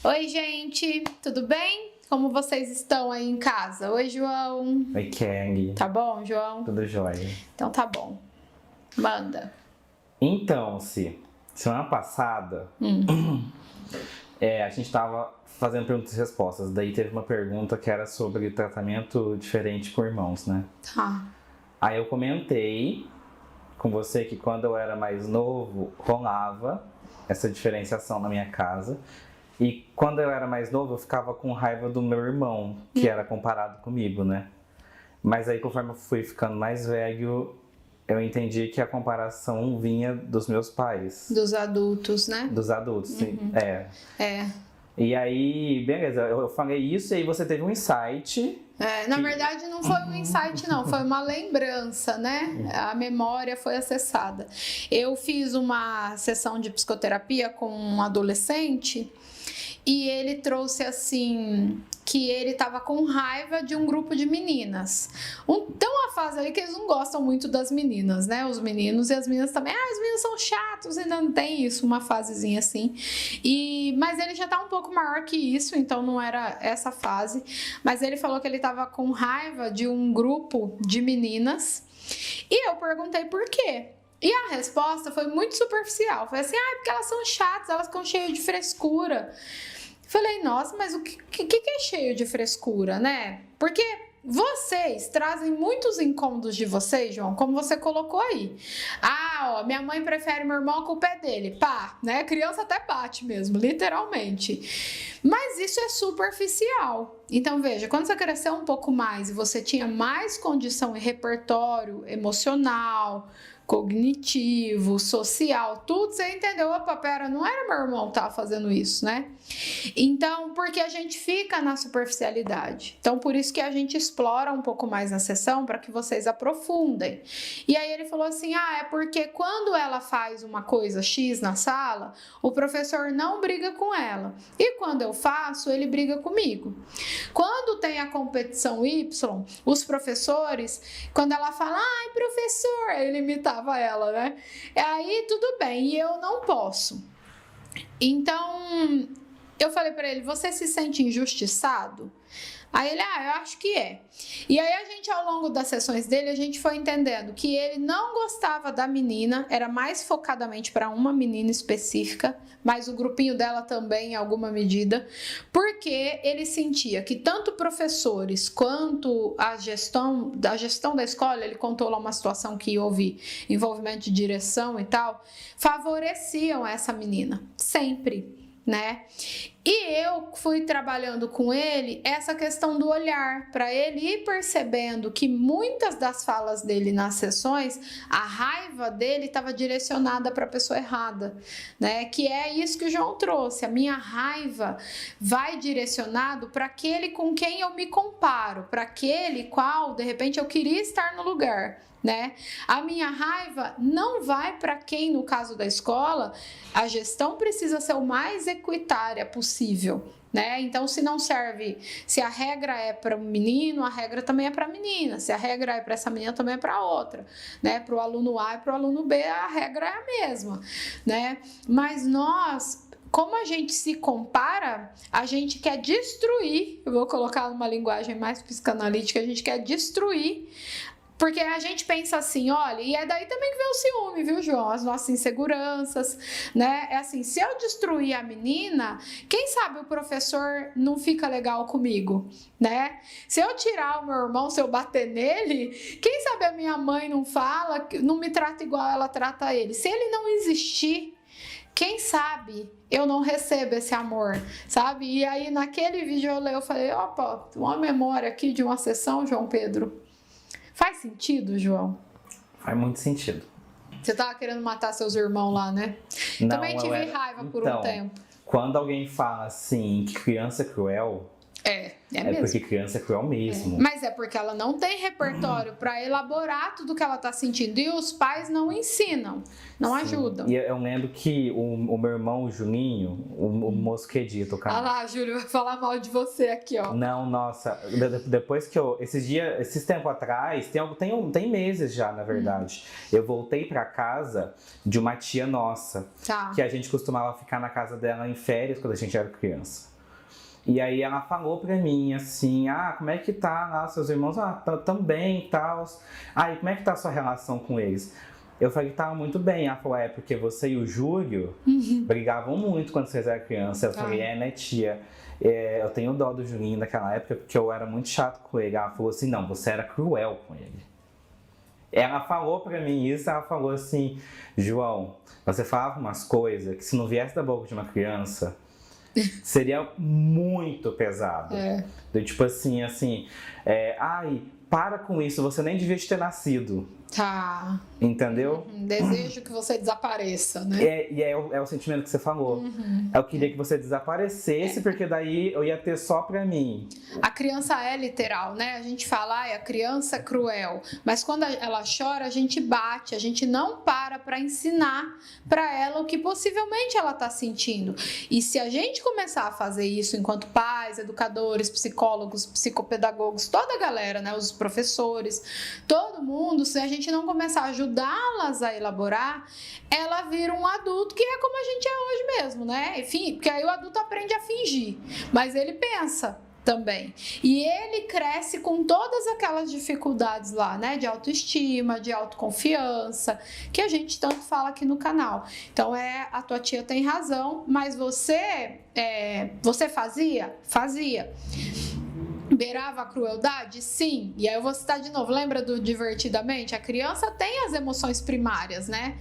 Oi, gente, tudo bem? Como vocês estão aí em casa? Oi, João. Oi, Kelly. Tá bom, João? Tudo jóia. Então tá bom. Manda. Então, semana passada, a gente tava fazendo perguntas e respostas. Daí teve uma pergunta que era sobre tratamento diferente com irmãos, né? Tá. Aí eu comentei com você que quando eu era mais novo, rolava essa diferenciação na minha casa. E quando eu era mais novo, eu ficava com raiva do meu irmão, que era comparado comigo, né? Mas aí, conforme eu fui ficando mais velho, eu entendi que a comparação vinha dos meus pais. Dos adultos, né? Dos adultos, sim. É. E aí, beleza, eu falei isso e aí você teve um insight. Na verdade, não foi um insight, não. Foi uma lembrança, né? A memória foi acessada. Eu fiz uma sessão de psicoterapia com um adolescente e ele trouxe assim que ele tava com raiva de um grupo de meninas. Tem uma fase aí que eles não gostam muito das meninas, né? Os meninos e as meninas também. Os meninos são chatos, ainda não tem isso, uma fasezinha assim. Mas ele já tá um pouco maior que isso, então não era essa fase. Mas ele falou que ele tava com raiva de um grupo de meninas. E eu perguntei por quê. E a resposta foi muito superficial. Foi assim, porque elas são chatas, elas ficam cheias de frescura. Falei, nossa, mas o que é cheio de frescura, né? Porque vocês trazem muitos incômodos de vocês, João, como você colocou aí. Minha mãe prefere meu irmão, a culpa é dele. Pá, né? Criança até bate mesmo, literalmente. Mas isso é superficial. Então, veja, quando você cresceu um pouco mais e você tinha mais condição e repertório emocional, cognitivo, social, tudo, você entendeu? Opa, pera, não era meu irmão que tava fazendo isso, né? Então, porque a gente fica na superficialidade. Então, por isso que a gente explora um pouco mais na sessão para que vocês aprofundem. E aí ele falou assim, é porque quando ela faz uma coisa X na sala, o professor não briga com ela. E quando eu faço, ele briga comigo. Quando tem a competição Y, os professores, quando ela fala, professor, ele imitava ela, né? Aí tudo bem, e eu não posso. Então, eu falei pra ele, você se sente injustiçado? Aí ele, eu acho que é. E aí a gente, ao longo das sessões dele, a gente foi entendendo que ele não gostava da menina, era mais focadamente para uma menina específica, mas o grupinho dela também, em alguma medida, porque ele sentia que tanto professores quanto a gestão da escola, ele contou lá uma situação que houve envolvimento de direção e tal, favoreciam essa menina, sempre, né? E eu fui trabalhando com ele essa questão do olhar, para ele ir percebendo que muitas das falas dele nas sessões, a raiva dele estava direcionada para a pessoa errada, né? Que é isso que o João trouxe, a minha raiva vai direcionado para aquele com quem eu me comparo, para aquele qual, de repente, eu queria estar no lugar, né? A minha raiva não vai para quem, no caso da escola, a gestão precisa ser o mais equitária possível, né? Então, se não serve, se a regra é para o menino, a regra também é para a menina. Se a regra é para essa menina, também é para outra, né? Para o aluno A e para o aluno B, a regra é a mesma, né? Mas nós, como a gente se compara, a gente quer destruir, eu vou colocar numa linguagem mais psicanalítica, a gente quer destruir. Porque a gente pensa assim, olha, e é daí também que vem o ciúme, viu, João? As nossas inseguranças, né? É assim, se eu destruir a menina, quem sabe o professor não fica legal comigo, né? Se eu tirar o meu irmão, se eu bater nele, quem sabe a minha mãe não fala, não me trata igual ela trata ele. Se ele não existir, quem sabe eu não recebo esse amor, sabe? E aí, naquele vídeo eu falei, opa, uma memória aqui de uma sessão, João Pedro. Faz sentido, João? Faz muito sentido. Você tava querendo matar seus irmãos lá, né? Não, também tive raiva por um tempo. Quando alguém fala assim que criança é cruel, é mesmo. Porque criança é cruel mesmo. Mas é porque ela não tem repertório para elaborar tudo que ela tá sentindo. E os pais não ensinam, não ajudam. E eu lembro que o meu irmão, o Juninho, o moço que edita o canal. Olha lá, Júlio, vai falar mal de você aqui, ó. Não, nossa, depois que esses tempos atrás, tem meses já, na verdade, eu voltei pra casa de uma tia nossa, que a gente costumava ficar na casa dela em férias quando a gente era criança. E aí ela falou pra mim assim, como é que tá lá seus irmãos? Tão bem e tal. E como é que tá a sua relação com eles? Eu falei que tava muito bem. Ela falou, porque você e o Júlio brigavam muito quando vocês eram crianças. Eu falei, né, tia? Eu tenho dó do Julinho naquela época porque eu era muito chato com ele. Ela falou assim, não, você era cruel com ele. Ela falou pra mim isso, ela falou assim, João, você falava umas coisas que se não viesse da boca de uma criança, seria muito pesado. Tipo assim, para com isso, você nem devia ter nascido. Tá. Entendeu? Desejo que você desapareça, né? É o sentimento que você falou. Eu queria que você desaparecesse, porque daí eu ia ter só pra mim. A criança é literal, né? A gente fala, a criança é cruel. Mas quando ela chora, a gente bate, a gente não para ensinar pra ela o que possivelmente ela tá sentindo. E se a gente começar a fazer isso enquanto pais, educadores, psicólogos, psicopedagogos, toda a galera, né? Os professores, todo mundo, se a gente não começar a ajudá-las a elaborar, ela vira um adulto que é como a gente é hoje mesmo, né? Enfim, porque aí o adulto aprende a fingir, mas ele pensa também. E ele cresce com todas aquelas dificuldades lá, né? De autoestima, de autoconfiança, que a gente tanto fala aqui no canal. Então, a tua tia tem razão, mas você fazia? Fazia. Beirava a crueldade? Sim. E aí eu vou citar de novo. Lembra do Divertidamente? A criança tem as emoções primárias, né?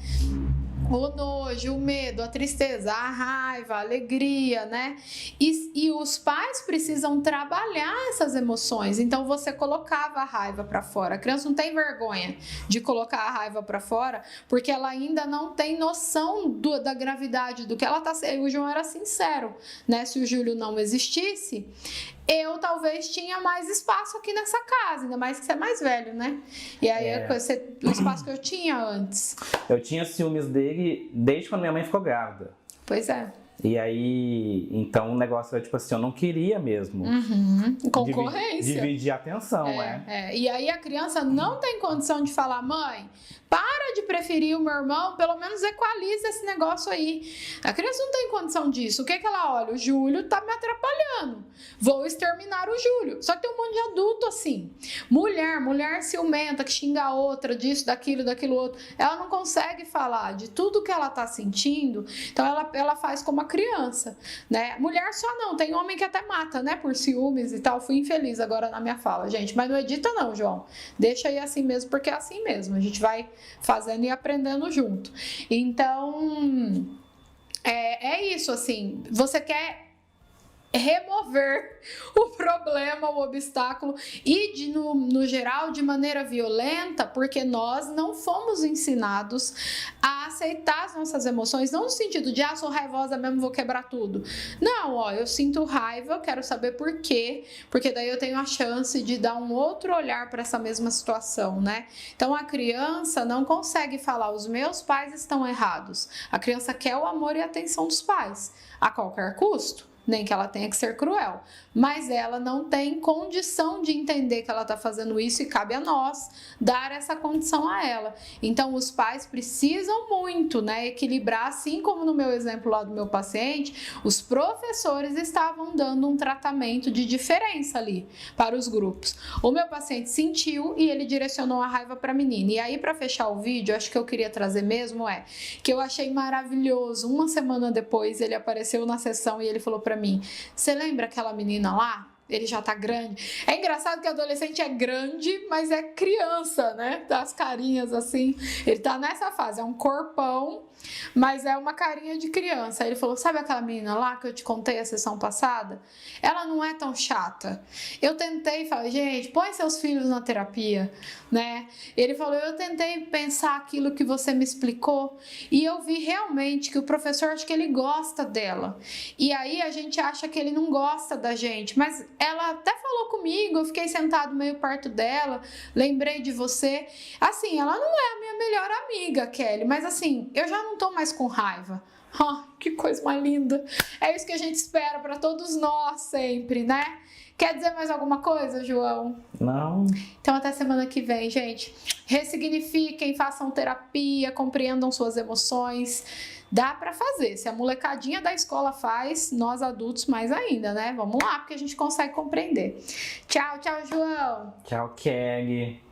O nojo, o medo, a tristeza, a raiva, a alegria, né? E os pais precisam trabalhar essas emoções. Então você colocava a raiva para fora. A criança não tem vergonha de colocar a raiva para fora, porque ela ainda não tem noção da gravidade do que ela tá. O João era sincero, né? Se o Júlio não existisse, eu talvez tinha mais espaço aqui nessa casa, ainda mais que você é mais velho, né? E aí o espaço que eu tinha antes. Eu tinha ciúmes dele desde quando minha mãe ficou grávida. Pois é. E aí, então o negócio era tipo assim, eu não queria mesmo. Concorrência. Dividir a atenção, E aí a criança não tem condição de falar, mãe, para de preferir o meu irmão, pelo menos equaliza esse negócio aí. A criança não tem condição disso. O que ela olha? O Júlio tá me atrapalhando. Vou exterminar o Júlio. Só que tem um monte de adulto assim. Mulher ciumenta, que xinga a outra, disso, daquilo outro. Ela não consegue falar de tudo que ela tá sentindo. Então ela faz como a criança, né? Mulher só não. Tem homem que até mata, né? Por ciúmes e tal. Fui infeliz agora na minha fala, gente. Mas não edita não, João. Deixa aí assim mesmo, porque é assim mesmo. A gente vai fazendo e aprendendo junto. Então, é isso, assim, você quer remover o problema, o obstáculo e no geral de maneira violenta, porque nós não fomos ensinados a aceitar as nossas emoções, não no sentido de sou raivosa mesmo, vou quebrar tudo. Não, eu sinto raiva, eu quero saber por quê, porque daí eu tenho a chance de dar um outro olhar para essa mesma situação, né? Então a criança não consegue falar, os meus pais estão errados. A criança quer o amor e a atenção dos pais, a qualquer custo. Nem que ela tenha que ser cruel, mas ela não tem condição de entender que ela está fazendo isso e cabe a nós dar essa condição a ela. Então os pais precisam muito, né, equilibrar, assim como no meu exemplo lá do meu paciente, os professores estavam dando um tratamento de diferença ali para os grupos. O meu paciente sentiu e ele direcionou a raiva para a menina. E aí, para fechar o vídeo, acho que eu queria trazer mesmo que eu achei maravilhoso. Uma semana depois ele apareceu na sessão e ele falou para mim, você lembra aquela menina lá? Ele já tá grande. É engraçado que adolescente é grande, mas é criança, né? Das carinhas assim. Ele tá nessa fase, é um corpão, mas é uma carinha de criança. Aí ele falou, sabe aquela menina lá que eu te contei a sessão passada? Ela não é tão chata. Eu tentei, falei, gente, põe seus filhos na terapia, né? Ele falou, eu tentei pensar aquilo que você me explicou e eu vi realmente que o professor, acho que ele gosta dela. E aí a gente acha que ele não gosta da gente, mas ela até falou comigo, eu fiquei sentado meio perto dela, lembrei de você. Assim, ela não é a minha melhor amiga, Kelly, mas assim, eu já não tô mais com raiva. Que coisa mais linda. É isso que a gente espera para todos nós sempre, né? Quer dizer mais alguma coisa, João? Não. Então até semana que vem, gente. Ressignifiquem, façam terapia, compreendam suas emoções. Dá pra fazer. Se a molecadinha da escola faz, nós adultos mais ainda, né? Vamos lá, porque a gente consegue compreender. Tchau, tchau, João. Tchau, Kelly.